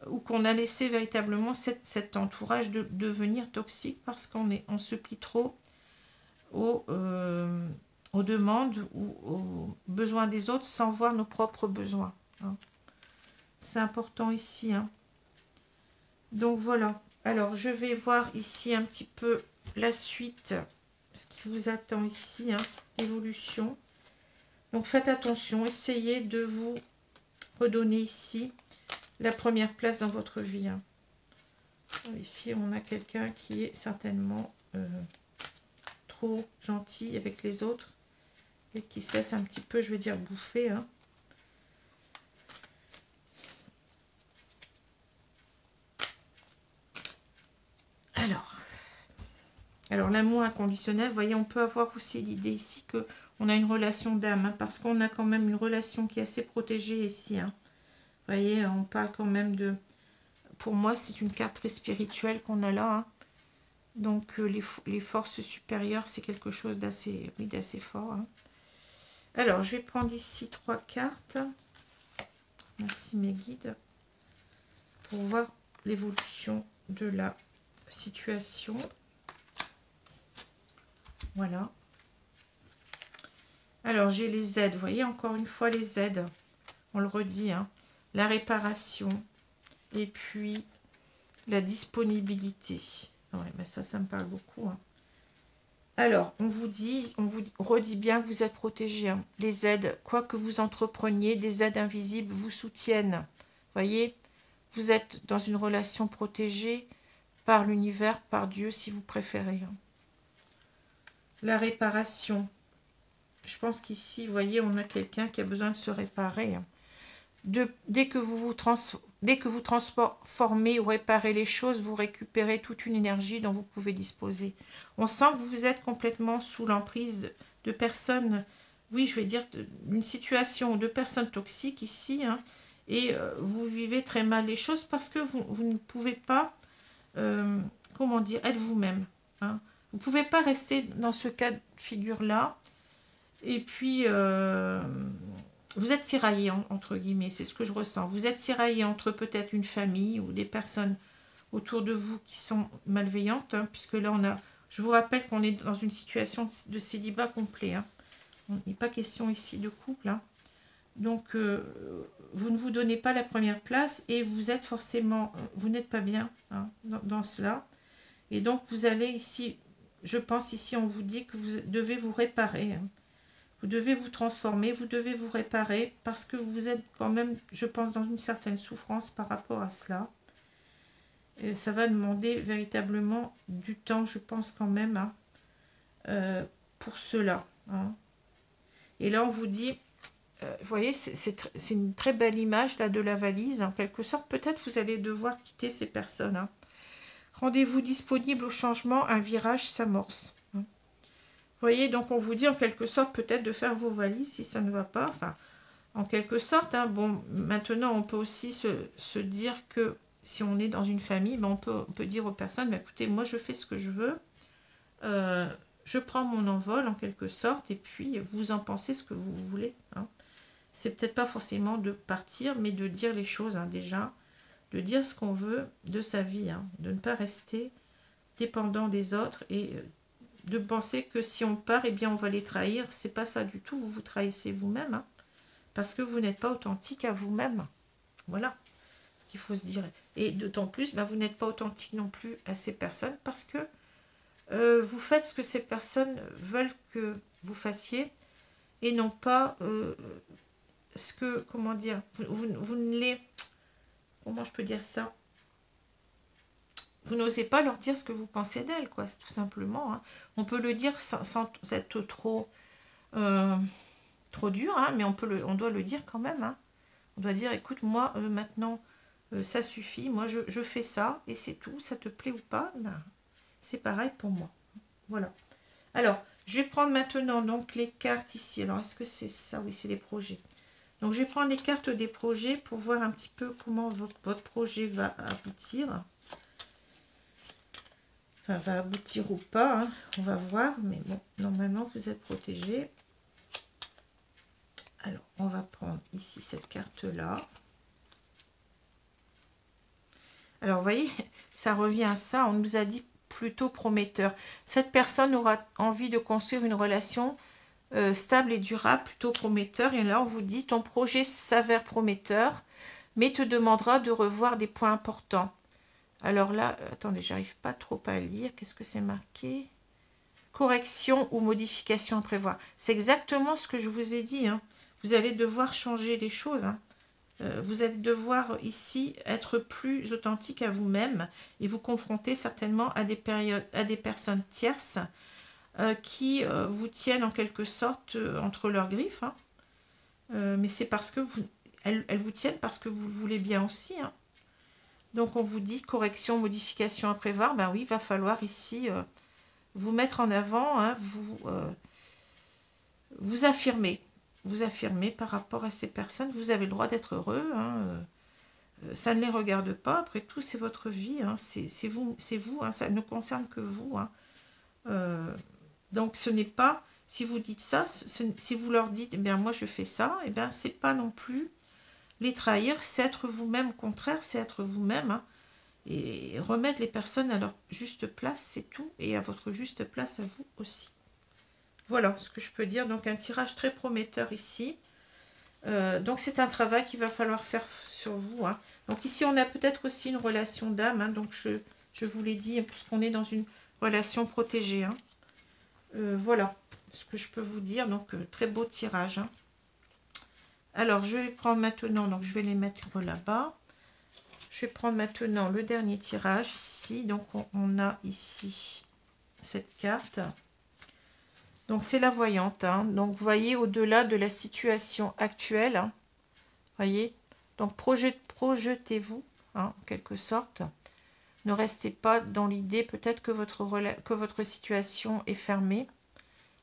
Speaker 1: ou qu'on a laissé véritablement cet entourage devenir toxique parce on se plie trop aux demandes ou aux besoins des autres sans voir nos propres besoins. Hein. C'est important ici. Hein. Donc voilà. Alors je vais voir ici un petit peu la suite, ce qui vous attend ici, hein, l'évolution. Donc faites attention, essayez de vous redonner ici la première place dans votre vie. Hein. Ici on a quelqu'un qui est certainement trop gentil avec les autres et qui se laisse un petit peu, je vais dire, bouffer. Hein. Alors l'amour inconditionnel, vous voyez, on peut avoir aussi l'idée ici qu'on a une relation d'âme, hein, parce qu'on a quand même une relation qui est assez protégée ici. Hein. Vous voyez, on parle quand même de pour moi, c'est une carte très spirituelle qu'on a là. Hein. Donc, les forces supérieures, c'est quelque chose d'assez fort. Hein. Alors, je vais prendre ici 3 cartes. Merci mes guides. Pour voir l'évolution de la situation. Voilà. Alors, j'ai les aides. Vous voyez, encore une fois, les aides. On le redit. Hein. La réparation. Et puis, la disponibilité. Ouais, ben ça me parle beaucoup. Hein. Alors, on vous redit bien que vous êtes protégé. Hein. Les aides, quoi que vous entrepreniez, des aides invisibles vous soutiennent. Voyez, vous êtes dans une relation protégée par l'univers, par Dieu, si vous préférez. Hein. La réparation. Je pense qu'ici, vous voyez, on a quelqu'un qui a besoin de se réparer. Hein. Dès que vous transformez ou réparez les choses, vous récupérez toute une énergie dont vous pouvez disposer. On sent que vous êtes complètement sous l'emprise de personnes, oui, je vais dire, d'une situation de personnes toxiques ici, hein, et vous vivez très mal les choses parce que vous ne pouvez pas, comment dire, être vous-même. Hein. Vous ne pouvez pas rester dans ce cas de figure-là. Et puis, vous êtes tiraillé, entre guillemets, c'est ce que je ressens. Vous êtes tiraillé entre peut-être une famille ou des personnes autour de vous qui sont malveillantes, hein, puisque là, je vous rappelle qu'on est dans une situation de célibat complet. Hein. Il n'est pas question ici de couple. Hein. Donc, vous ne vous donnez pas la première place et vous êtes forcément, vous n'êtes pas bien hein, dans cela. Et donc, vous allez ici, je pense ici, on vous dit que vous devez vous réparer. Hein. Vous devez vous transformer, vous devez vous réparer parce que vous êtes quand même, je pense, dans une certaine souffrance par rapport à cela. Et ça va demander véritablement du temps, je pense quand même, hein, pour cela. Hein. Et là, on vous dit, vous voyez, c'est une très belle image là de la valise. En quelque sorte, peut-être vous allez devoir quitter ces personnes. Hein. Rendez-vous disponible au changement, un virage s'amorce. Hein. Vous voyez, donc on vous dit en quelque sorte peut-être de faire vos valises si ça ne va pas. Enfin, en quelque sorte, hein, bon, maintenant on peut aussi se dire que si on est dans une famille, ben on peut dire aux personnes, ben écoutez, moi je fais ce que je veux, je prends mon envol en quelque sorte, et puis vous en pensez ce que vous voulez. Hein. C'est peut-être pas forcément de partir, mais de dire les choses hein, déjà, de dire ce qu'on veut de sa vie, hein, de ne pas rester dépendant des autres et de penser que si on part, eh bien on va les trahir. C'est pas ça du tout, vous vous trahissez vous-même, hein, parce que vous n'êtes pas authentique à vous-même. Voilà ce qu'il faut se dire. Et d'autant plus, ben, vous n'êtes pas authentique non plus à ces personnes parce que vous faites ce que ces personnes veulent que vous fassiez et non pas ce que, comment dire, vous ne les... Comment je peux dire ça? Vous n'osez pas leur dire ce que vous pensez d'elles, quoi, c'est tout simplement. Hein. On peut le dire sans être trop dur, hein, mais on doit le dire quand même. Hein. On doit dire, écoute, moi, maintenant, ça suffit, moi, je fais ça, et c'est tout, ça te plaît ou pas, ben, c'est pareil pour moi. Voilà. Alors, je vais prendre maintenant donc les cartes ici. Alors, est-ce que c'est ça? Oui, c'est les projets. Donc, je vais prendre les cartes des projets pour voir un petit peu comment votre projet va aboutir. Enfin, va aboutir ou pas, hein. On va voir. Mais bon, normalement, vous êtes protégé. Alors, on va prendre ici cette carte-là. Alors, vous voyez, ça revient à ça. On nous a dit plutôt prometteur. Cette personne aura envie de construire une relation stable et durable, plutôt prometteur. Et là, on vous dit, ton projet s'avère prometteur, mais te demandera de revoir des points importants. Alors là, attendez, j'arrive pas trop à lire. Qu'est-ce que c'est marqué? Correction ou modification à prévoir. C'est exactement ce que je vous ai dit. Hein. Vous allez devoir changer les choses. Hein. Vous allez devoir ici être plus authentique à vous-même et vous confronter certainement à des personnes tierces qui vous tiennent en quelque sorte entre leurs griffes. Hein. Mais c'est parce que elles vous tiennent parce que vous le voulez bien aussi. Hein. Donc on vous dit correction, modification à prévoir. Ben oui, il va falloir ici vous mettre en avant, hein, vous affirmer. Vous affirmer par rapport à ces personnes. Vous avez le droit d'être heureux. Hein, ça ne les regarde pas. Après tout, c'est votre vie, hein. C'est vous, hein. Ça ne concerne que vous, hein. Donc ce n'est pas, si vous dites ça, si vous leur dites, eh bien moi je fais ça, eh bien c'est pas non plus les trahir, c'est être vous-même. Au contraire, c'est être vous-même, hein, et remettre les personnes à leur juste place, c'est tout, et à votre juste place à vous aussi. Voilà ce que je peux dire. Donc un tirage très prometteur ici. Donc c'est un travail qu'il va falloir faire sur vous, hein. Donc ici on a peut-être aussi une relation d'âme, hein, donc je vous l'ai dit, puisqu'on est dans une relation protégée, hein. Voilà ce que je peux vous dire. Donc très beau tirage, hein. Alors je vais prendre maintenant, donc je vais les mettre là-bas. Je vais prendre maintenant le dernier tirage ici. Donc on a ici cette carte. Donc c'est la voyante, hein. Donc vous voyez, au-delà de la situation actuelle, hein, voyez, donc projetez-vous, hein, en quelque sorte. Ne restez pas dans l'idée peut-être que votre situation est fermée.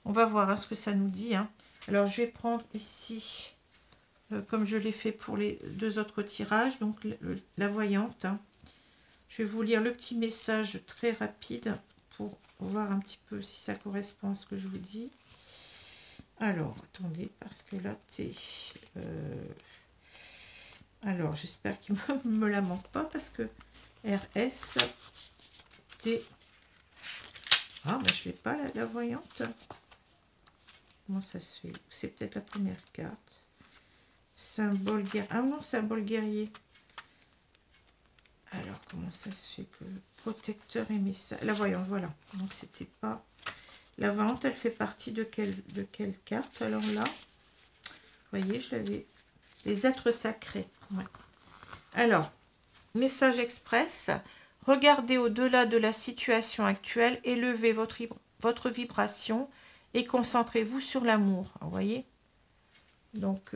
Speaker 1: On va voir, hein, ce que ça nous dit, hein. Alors je vais prendre ici, comme je l'ai fait pour les deux autres tirages, donc la voyante, hein. Je vais vous lire le petit message très rapide pour voir un petit peu si ça correspond à ce que je vous dis. Alors, attendez, parce que là, alors, j'espère qu'il ne me la manque pas, parce que RS, T... Ah, ben, je ne l'ai pas, la voyante. Comment ça se fait? C'est peut-être la première carte. Symbole guerrier. Ah non, symbole guerrier. Alors, comment ça se fait que... Protecteur et message. La voyante, voilà. Donc, c'était pas... La voyante, elle fait partie de quelle carte? Alors là, vous voyez, je l'avais... Les êtres sacrés. Ouais. Alors, message express. Regardez au-delà de la situation actuelle, élevez votre vibration et concentrez-vous sur l'amour. Vous voyez? Donc,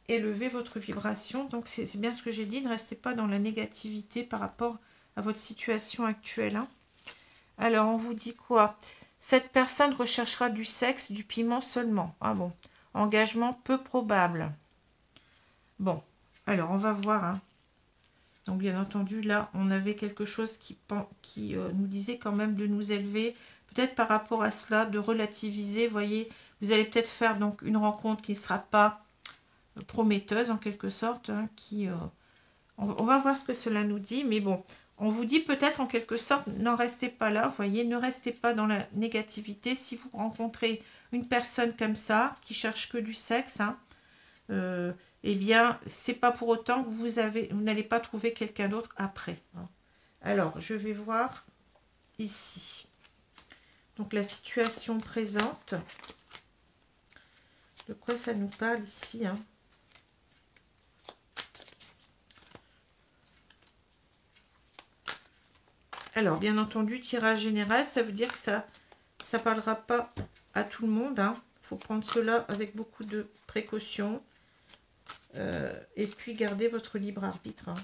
Speaker 1: élevez votre vibration. Donc, c'est bien ce que j'ai dit. Ne restez pas dans la négativité par rapport à votre situation actuelle, hein. Alors, on vous dit quoi? Cette personne recherchera du sexe, du piment seulement. Ah bon. Engagement peu probable. Bon. Alors, on va voir, hein. Donc, bien entendu, là, on avait quelque chose qui nous disait quand même de nous élever. Peut-être par rapport à cela, de relativiser. Vous voyez, vous allez peut-être faire donc une rencontre qui ne sera pas prometteuse, en quelque sorte, hein, on va voir ce que cela nous dit, mais bon, on vous dit peut-être en quelque sorte, n'en restez pas là, vous voyez, ne restez pas dans la négativité. Si vous rencontrez une personne comme ça, qui cherche que du sexe, hein, eh bien, c'est pas pour autant que vous n'allez pas trouver quelqu'un d'autre après, hein. Alors, je vais voir ici. Donc, la situation présente. De quoi ça nous parle ici, hein? Alors, bien entendu, tirage général, ça veut dire que ça ne parlera pas à tout le monde, hein. Il faut prendre cela avec beaucoup de précaution. Et puis, gardez votre libre arbitre, hein.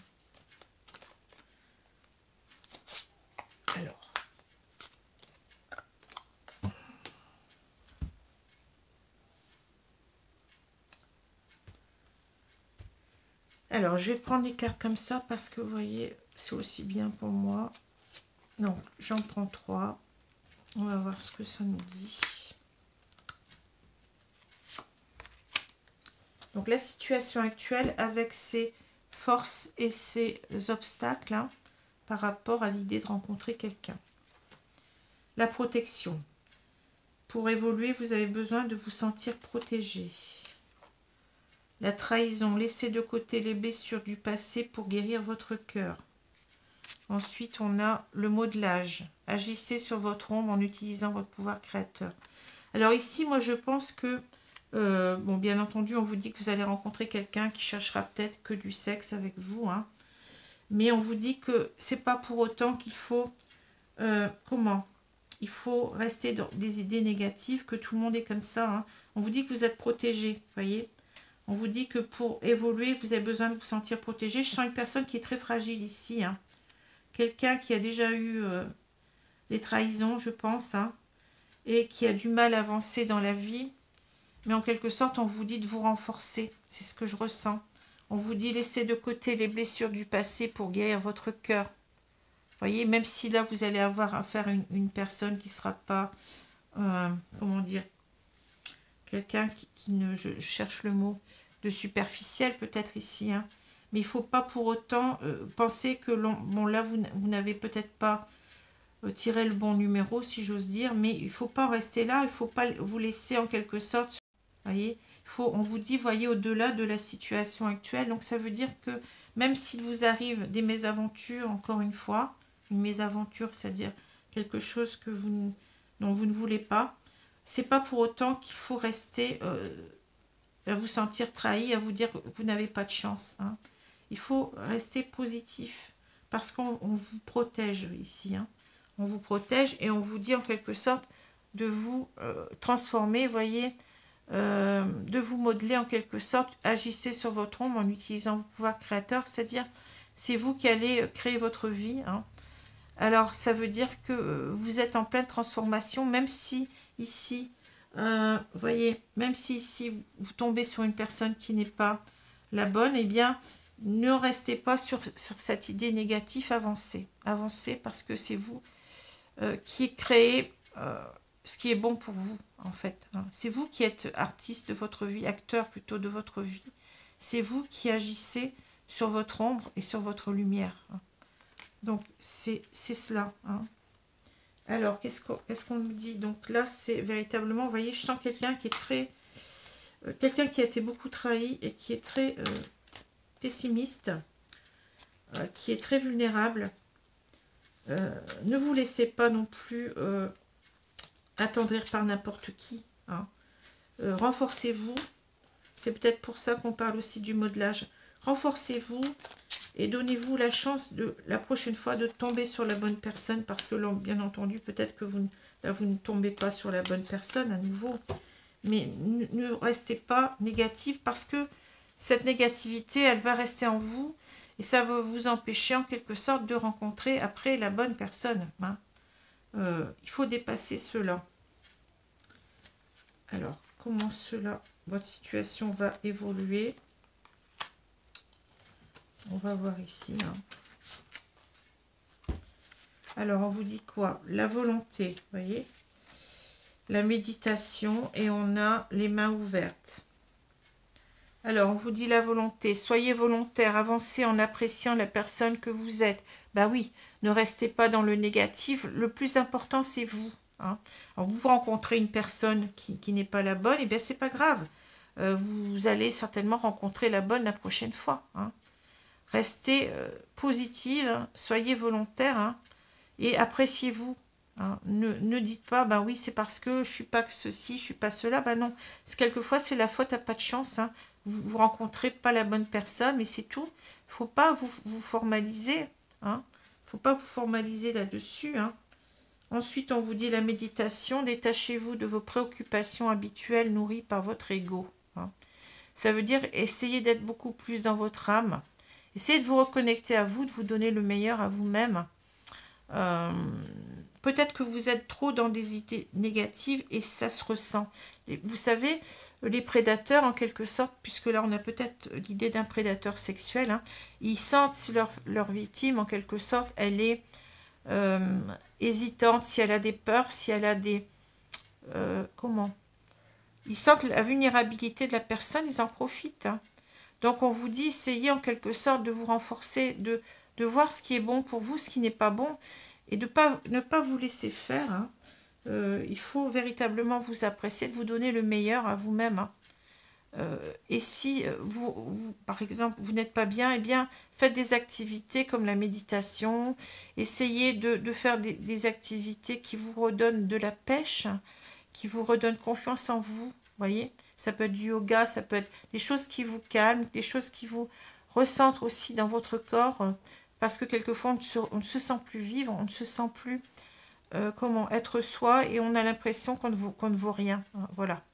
Speaker 1: Alors, je vais prendre les cartes comme ça parce que, vous voyez, c'est aussi bien pour moi. Donc, j'en prends 3. On va voir ce que ça nous dit. Donc, la situation actuelle avec ses forces et ses obstacles, hein, par rapport à l'idée de rencontrer quelqu'un. La protection. Pour évoluer, vous avez besoin de vous sentir protégé. La trahison. Laissez de côté les blessures du passé pour guérir votre cœur. Ensuite, on a le modelage. Agissez sur votre ombre en utilisant votre pouvoir créateur. Alors ici, moi, je pense que, bon, bien entendu, on vous dit que vous allez rencontrer quelqu'un qui cherchera peut-être que du sexe avec vous, hein. Mais on vous dit que c'est pas pour autant qu'il faut, il faut rester dans des idées négatives, que tout le monde est comme ça, hein. On vous dit que vous êtes protégé, voyez. On vous dit que pour évoluer, vous avez besoin de vous sentir protégé. Je sens une personne qui est très fragile ici, hein. Quelqu'un qui a déjà eu des trahisons, je pense, hein, et qui a du mal à avancer dans la vie. Mais en quelque sorte, on vous dit de vous renforcer. C'est ce que je ressens. On vous dit laissez de côté les blessures du passé pour guérir votre cœur. Vous voyez, même si là vous allez avoir affaire à une personne qui ne sera pas, comment dire, quelqu'un qui ne, je cherche le mot, de superficiel peut-être ici, hein. Mais il ne faut pas pour autant penser que bon là vous n'avez peut-être pas tiré le bon numéro si j'ose dire, mais il ne faut pas en rester là, il ne faut pas vous laisser en quelque sorte, voyez, on vous dit, voyez, au-delà de la situation actuelle, donc ça veut dire que même s'il vous arrive des mésaventures, encore une fois, une mésaventure, c'est-à-dire quelque chose que dont vous ne voulez pas, c'est pas pour autant qu'il faut rester à vous sentir trahi, à vous dire que vous n'avez pas de chance, hein. Il faut rester positif, parce qu'on vous protège ici, hein. On vous protège et on vous dit en quelque sorte de vous transformer, voyez, de vous modeler en quelque sorte. Agissez sur votre ombre en utilisant vos pouvoirs créateurs, c'est-à-dire c'est vous qui allez créer votre vie, hein. Alors ça veut dire que vous êtes en pleine transformation, même si ici, voyez, même si ici vous tombez sur une personne qui n'est pas la bonne, eh bien ne restez pas sur cette idée négative, avancez. Avancez parce que c'est vous qui créez ce qui est bon pour vous, en fait, hein. C'est vous qui êtes artiste de votre vie, acteur plutôt de votre vie. C'est vous qui agissez sur votre ombre et sur votre lumière, hein. Donc, c'est cela, hein. Alors, qu'est-ce qu'on nous dit? Donc là, c'est véritablement, vous voyez, je sens quelqu'un qui est très... quelqu'un qui a été beaucoup trahi et qui est très pessimiste, qui est très vulnérable. Ne vous laissez pas non plus attendrir par n'importe qui, hein. Renforcez-vous. C'est peut-être pour ça qu'on parle aussi du modelage. Renforcez-vous et donnez-vous la chance de la prochaine fois de tomber sur la bonne personne, parce que bien entendu, peut-être que vous ne tombez pas sur la bonne personne à nouveau. Mais ne restez pas négatif, parce que cette négativité, elle va rester en vous et ça va vous empêcher en quelque sorte de rencontrer après la bonne personne, hein. Il faut dépasser cela. Alors, comment cela, votre situation va évoluer? On va voir ici, hein. Alors, on vous dit quoi? La volonté, vous voyez? La méditation, et on a les mains ouvertes. Alors, on vous dit la volonté. Soyez volontaire, avancez en appréciant la personne que vous êtes. Ben oui, ne restez pas dans le négatif. Le plus important, c'est vous, hein. Alors, vous rencontrez une personne qui n'est pas la bonne, et bien, c'est pas grave. Vous allez certainement rencontrer la bonne la prochaine fois, hein. Restez positive, hein, soyez volontaire, hein, et appréciez-vous, hein. Ne dites pas, ben oui, c'est parce que je suis pas ceci, je suis pas cela. Ben non, quelquefois c'est la faute à pas de chance, hein. Vous rencontrez pas la bonne personne, mais c'est tout. Faut pas vous formaliser, hein. Faut pas vous formaliser là-dessus, hein. Ensuite, on vous dit la méditation. Détachez-vous de vos préoccupations habituelles nourries par votre ego, hein. Ça veut dire essayer d'être beaucoup plus dans votre âme. Essayez de vous reconnecter à vous, de vous donner le meilleur à vous-même. Peut-être que vous êtes trop dans des idées négatives et ça se ressent. Vous savez, les prédateurs, en quelque sorte, puisque là on a peut-être l'idée d'un prédateur sexuel, hein, ils sentent si leur victime, en quelque sorte, elle est hésitante, si elle a des peurs, si elle a des... comment? Ils sentent la vulnérabilité de la personne, ils en profitent, hein. Donc, on vous dit, essayez en quelque sorte de vous renforcer, de voir ce qui est bon pour vous, ce qui n'est pas bon, et de ne pas vous laisser faire, hein. Il faut véritablement vous apprécier, de vous donner le meilleur à vous-même, hein. Et si par exemple, vous n'êtes pas bien, eh bien, faites des activités comme la méditation, essayez de faire des activités qui vous redonnent de la pêche, qui vous redonnent confiance en vous, voyez. Ça peut être du yoga, ça peut être des choses qui vous calment, des choses qui vous recentrent aussi dans votre corps, parce que quelquefois on ne se sent plus vivre, on ne se sent plus comment être soi, et on a l'impression qu'on ne vaut rien, hein, voilà.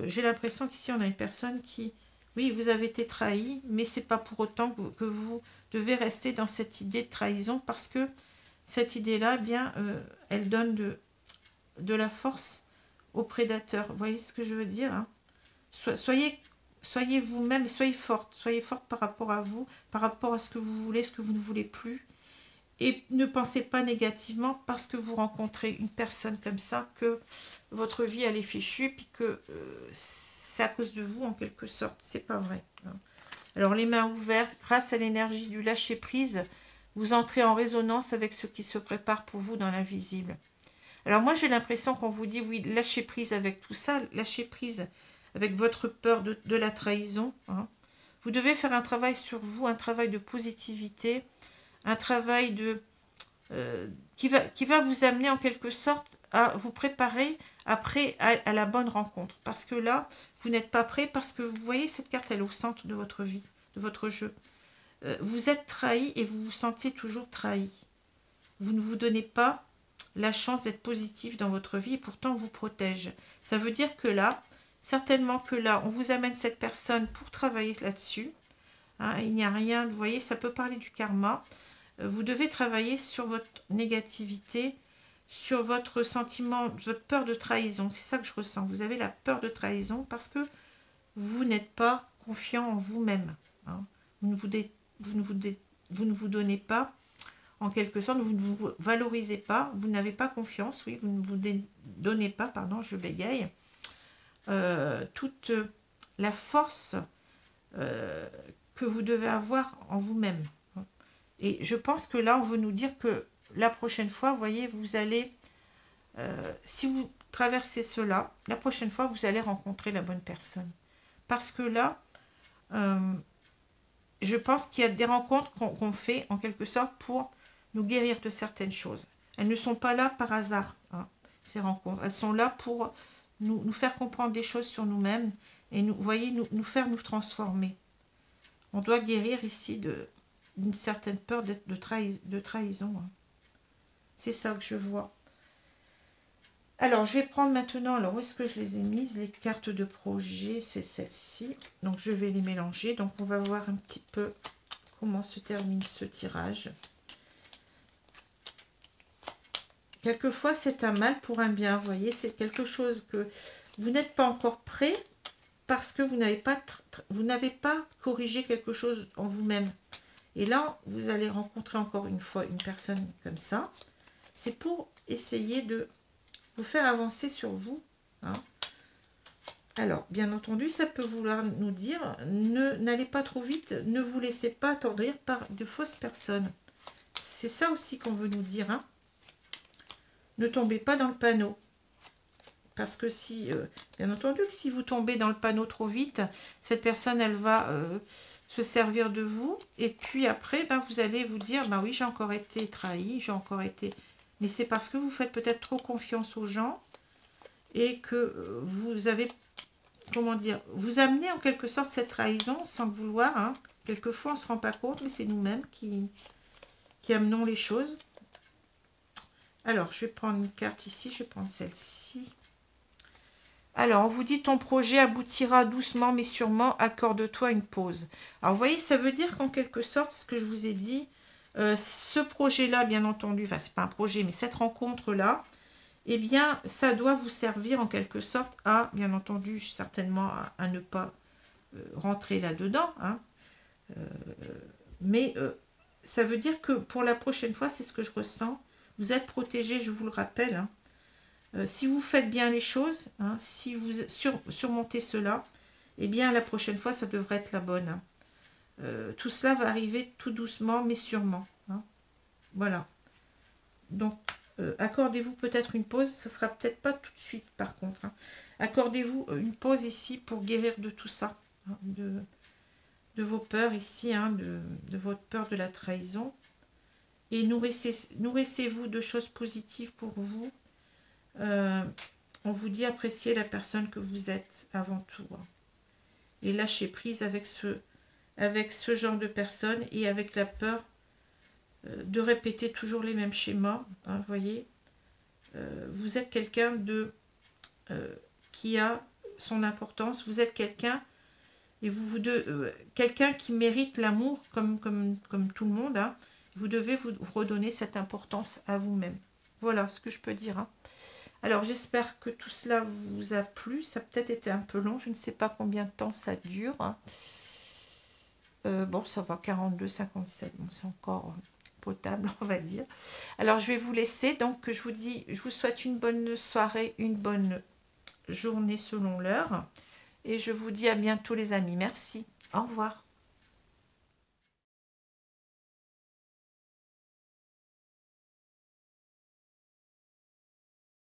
Speaker 1: J'ai l'impression qu'ici on a une personne qui, oui, vous avez été trahi, mais c'est pas pour autant que vous devez rester dans cette idée de trahison, parce que cette idée-là, eh bien, elle donne de la force aux prédateurs. Vous voyez ce que je veux dire, hein? Soyez soyez vous-même et soyez forte par rapport à vous, par rapport à ce que vous voulez, ce que vous ne voulez plus. Et ne pensez pas négativement parce que vous rencontrez une personne comme ça que votre vie elle est fichue, puis que c'est à cause de vous en quelque sorte. C'est pas vrai. Alors les mains ouvertes, grâce à l'énergie du lâcher prise, vous entrez en résonance avec ce qui se prépare pour vous dans l'invisible. Alors moi j'ai l'impression qu'on vous dit oui, lâchez prise avec tout ça, lâchez prise avec votre peur de la trahison. Vous devez faire un travail sur vous, un travail de positivité, un travail qui va vous amener en quelque sorte à vous préparer après à la bonne rencontre. Parce que là, vous n'êtes pas prêt, parce que vous voyez, cette carte, elle est au centre de votre vie, de votre jeu. Vous êtes trahi et vous vous sentez toujours trahi. Vous ne vous donnez pas la chance d'être positif dans votre vie et pourtant on vous protège. Ça veut dire que là, certainement que là, on vous amène cette personne pour travailler là-dessus. Il n'y a rien, vous voyez, ça peut parler du karma. Vous devez travailler sur votre négativité, sur votre sentiment, votre peur de trahison. C'est ça que je ressens. Vous avez la peur de trahison parce que vous n'êtes pas confiant en vous-même. Vous ne vous donnez pas, en quelque sorte, vous ne vous valorisez pas, vous n'avez pas confiance, oui, vous ne vous donnez pas, pardon, je bégaye, toute la force que vous devez avoir en vous-même. Et je pense que là, on veut nous dire que la prochaine fois, vous voyez, vous allez, si vous traversez cela, la prochaine fois, vous allez rencontrer la bonne personne. Parce que là, je pense qu'il y a des rencontres qu'on fait, en quelque sorte, pour nous guérir de certaines choses. Elles ne sont pas là par hasard, ces rencontres. Elles sont là pour nous faire comprendre des choses sur nous-mêmes et vous voyez, nous faire nous transformer. On doit guérir ici d'une certaine peur de trahison. C'est ça que je vois. Alors, je vais prendre maintenant, alors où est-ce que je les ai mises? Les cartes de projet, c'est celle-ci. Donc, je vais les mélanger. Donc, on va voir un petit peu comment se termine ce tirage. Quelquefois, c'est un mal pour un bien, vous voyez. C'est quelque chose que vous n'êtes pas encore prêt parce que vous n'avez pas corrigé quelque chose en vous-même. Et là, vous allez rencontrer encore une fois une personne comme ça. C'est pour essayer de vous faire avancer sur vous. Alors, bien entendu, ça peut vouloir nous dire, n'allez pas trop vite, ne vous laissez pas attendrir par de fausses personnes. C'est ça aussi qu'on veut nous dire. Ne tombez pas dans le panneau. Parce que si, bien entendu, que si vous tombez dans le panneau trop vite, cette personne, elle va se servir de vous. Et puis après, vous allez vous dire, oui, j'ai encore été trahi, j'ai encore été... Mais c'est parce que vous faites peut-être trop confiance aux gens et que vous avez, comment dire, vous amenez en quelque sorte cette trahison sans le vouloir. Quelquefois, on ne se rend pas compte, mais c'est nous-mêmes qui amenons les choses. Alors, je vais prendre une carte ici, je vais prendre celle-ci. Alors, on vous dit, ton projet aboutira doucement mais sûrement, accorde-toi une pause. Alors, vous voyez, ça veut dire qu'en quelque sorte, ce que je vous ai dit, ce projet-là, bien entendu, enfin, c'est pas un projet, mais cette rencontre-là, eh bien, ça doit vous servir en quelque sorte à, bien entendu, certainement à ne pas rentrer là-dedans. Mais ça veut dire que pour la prochaine fois, c'est ce que je ressens. Vous êtes protégé, je vous le rappelle. Si vous faites bien les choses, si vous surmontez cela, eh bien la prochaine fois, ça devrait être la bonne. Tout cela va arriver tout doucement, mais sûrement. Voilà. Donc, accordez-vous peut-être une pause. Ça ne sera peut-être pas tout de suite, par contre. Accordez-vous une pause ici pour guérir de tout ça. De vos peurs ici, de votre peur de la trahison. Et nourrissez-vous de choses positives pour vous. On vous dit apprécier la personne que vous êtes avant tout. Et lâchez prise avec ce genre de personne et avec la peur de répéter toujours les mêmes schémas. Vous voyez, vous êtes quelqu'un qui a son importance. Vous êtes quelqu'un et quelqu'un qui mérite l'amour comme tout le monde. Vous devez vous redonner cette importance à vous-même. Voilà ce que je peux dire. Alors, j'espère que tout cela vous a plu. Ça a peut-être été un peu long. Je ne sais pas combien de temps ça dure. Bon, ça va, 42,57. Bon, c'est encore potable, on va dire. Alors, je vais vous laisser. Donc, je vous souhaite une bonne soirée, une bonne journée selon l'heure. Et je vous dis à bientôt, les amis. Merci. Au revoir.